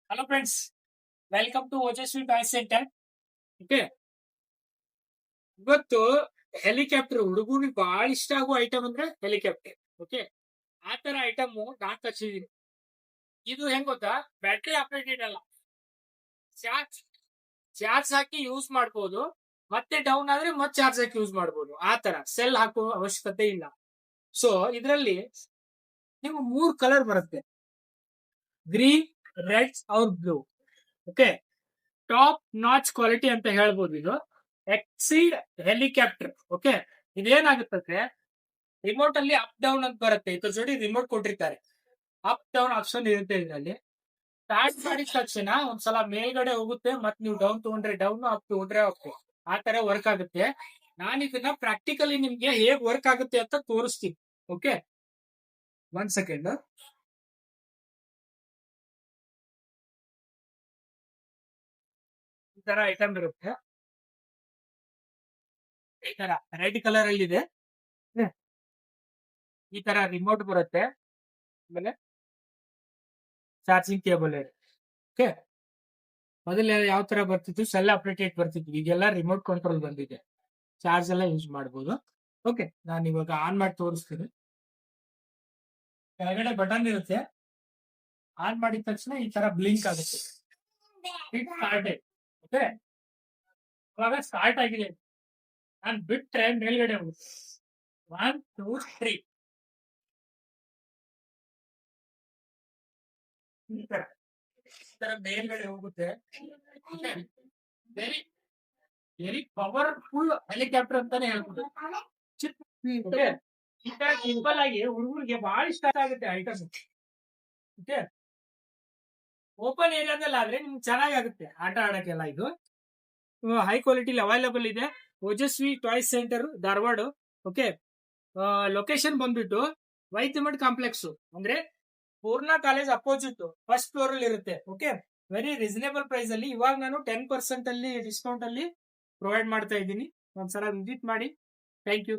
Hello friends, welcome to Ojaswi toy centre. Okay, ಇವತ್ತು helicopter ಹುಡುಗರಿಗೆ ಬಹಳ ಇಷ್ಟ ಆಗೋ ಐಟಮ್ ಅಂದ್ರೆ ಹೆಲಿಕಾಪ್ಟರ್. ಓಕೆ, ಆ ತರ ಐಟಮ್ ನಾನ್ ತರ್ಸಿದೀನಿ. ಇದು ಹೆಂಗ್ ಗೊತ್ತಾ, ಬ್ಯಾಟ್ರಿ ಆಪರೇಟೆಡ್ ಅಲ್ಲ, ಚಾರ್ಜ್ ಚಾರ್ಜ್ ಹಾಕಿ ಯೂಸ್ ಮಾಡಬಹುದು. ಮತ್ತೆ ಡೌನ್ ಆದ್ರೆ ಮತ್ತೆ ಚಾರ್ಜ್ ಹಾಕಿ ಯೂಸ್ ಮಾಡಬಹುದು. ಆ ತರ ಸೆಲ್ ಹಾಕೋ ಅವಶ್ಯಕತೆ ಇಲ್ಲ. ಸೊ ಇದರಲ್ಲಿ ನೀವು 3 ಕಲರ್ ಬರುತ್ತೆ: ಗ್ರೀನ್, ರೆಡ್ ಅವ್ರ blue. Okay, top notch quality ಅಂತ ಹೇಳ್ಬೋದು. ಇದು ಎಕ್ಸೀಡ್ ಹೆಲಿಕಾಪ್ಟರ್. ಓಕೆ, ಇದೇನಾಗುತ್ತದೆ, ರಿಮೋಟ್ ಅಲ್ಲಿ ಅಪ್ ಡೌನ್ ಅಂತ ಬರುತ್ತೆ. ಇದ್ರ ಜೊತೆ ರಿಮೋಟ್ ಕೊಟ್ಟಿರ್ತಾರೆ. ಅಪ್ ಡೌನ್ ಆಪ್ಷನ್ ಇರುತ್ತೆ ಇದರಲ್ಲಿ. ಸ್ಟಾರ್ಟ್ ಮಾಡಿದ ತಕ್ಷಣ ಒಂದ್ಸಲ ಮೇಲ್ಗಡೆ ಹೋಗುತ್ತೆ, ಮತ್ತೆ ನೀವು ಡೌನ್ ತಗೊಂಡ್ರೆ ಡೌನ್, ಅಪ್ ತಗೊಂಡ್ರೆ ಅಪ್. ಆ ತರ ವರ್ಕ್ ಆಗುತ್ತೆ. ನಾನು ಇದನ್ನ ಪ್ರಾಕ್ಟಿಕಲಿ ನಿಮ್ಗೆ ಹೇಗ್ ವರ್ಕ್ ಆಗುತ್ತೆ ಅಂತ ತೋರಿಸ್ತೀನಿ. Okay, 1 second. ಈ ತರ ಐಟಮ್ ಇರುತ್ತೆ. ಈ ತರ ರೆಡ್ ಕಲರ್ ಅಲ್ಲಿ ಇದೆ. ಈ ತರ ರಿಮೋಟ್ ಬರುತ್ತೆ, ಆಮೇಲೆ ಚಾರ್ಜಿಂಗ್ ಕೇಬಲ್ ಇದೆ. ಓಕೆ, ಮೊದಲ ಯಾವ ತರ ಬರ್ತಿತ್ತು, ಸೆಲ್ ಆಪರೇಟೆಡ್ ಬರ್ತಿತ್ತು. ಈಗೆಲ್ಲ ರಿಮೋಟ್ ಕಂಟ್ರೋಲ್ ಬಂದಿದೆ, ಚಾರ್ಜ್ ಎಲ್ಲ ಯೂಸ್ ಮಾಡಬಹುದು. ಓಕೆ, ನಾನು ಇವಾಗ ಆನ್ ಮಾಡಿ ತೋರಿಸ್ತೀನಿ. ಕೆಳಗಡೆ ಬಟನ್ ಇರುತ್ತೆ. ಆನ್ ಮಾಡಿದ ತಕ್ಷಣ ಈ ತರ ಬ್ಲಿಂಕ್ ಆಗುತ್ತೆ. ಓಕೆ, ಇವಾಗ ಸ್ಟಾರ್ಟ್ ಆಗಿದೆ. ನಾನು ಬಿಟ್ರೆ ಮೇಲ್ಗಡೆ ಹೋಗುತ್ತೆ. 1 2 3 ಈ ತರ ಮೇಲ್ಗಡೆ ಹೋಗುತ್ತೆ. ವೆರಿ ವೆರಿ ಪವರ್ಫುಲ್ ಹೆಲಿಕಾಪ್ಟರ್ ಅಂತಾನೆ ಹೇಳ್ಬೋದು. ಸಿಂಪಲ್ ಆಗಿ ಹುಡುಗರಿಗೆ ಬಹಳ ಇಷ್ಟ ಆಗುತ್ತೆ ಐಟಮ್. ಓಕೆ, ಓಪನ್ ಏರಿಯಾದಲ್ಲಿ ಆದ್ರೆ ನಿಮ್ಗೆ ಚೆನ್ನಾಗುತ್ತೆ ಆಟ ಆಡಕ್ಕೆಲ್ಲ. ಇದು ಹೈ ಕ್ವಾಲಿಟಿಲಿ ಅವೈಲಬಲ್ ಇದೆ. Ojaswi toy centre, Dharwad. Okay, location ಬಂದ್ಬಿಟ್ಟು ವೈದ್ಯಮಠ ಕಾಂಪ್ಲೆಕ್ಸ್, ಅಂದ್ರೆ ಪೂರ್ಣ ಕಾಲೇಜ್ ಅಪೋಸಿಟ್ ಫಸ್ಟ್ ಫ್ಲೋರ್ ಅಲ್ಲಿ ಇರುತ್ತೆ. ಓಕೆ, ವೆರಿ ರೀಸನೇಬಲ್ ಪ್ರೈಸ್ ಅಲ್ಲಿ ಇವಾಗ ನಾನು 10% ಅಲ್ಲಿ ಡಿಸ್ಕೌಂಟ್ ಅಲ್ಲಿ ಪ್ರೊವೈಡ್ ಮಾಡ್ತಾ ಇದ್ದೀನಿ. ಒಂದ್ಸಲ ವಿಸಿಟ್ ಮಾಡಿ. Thank you.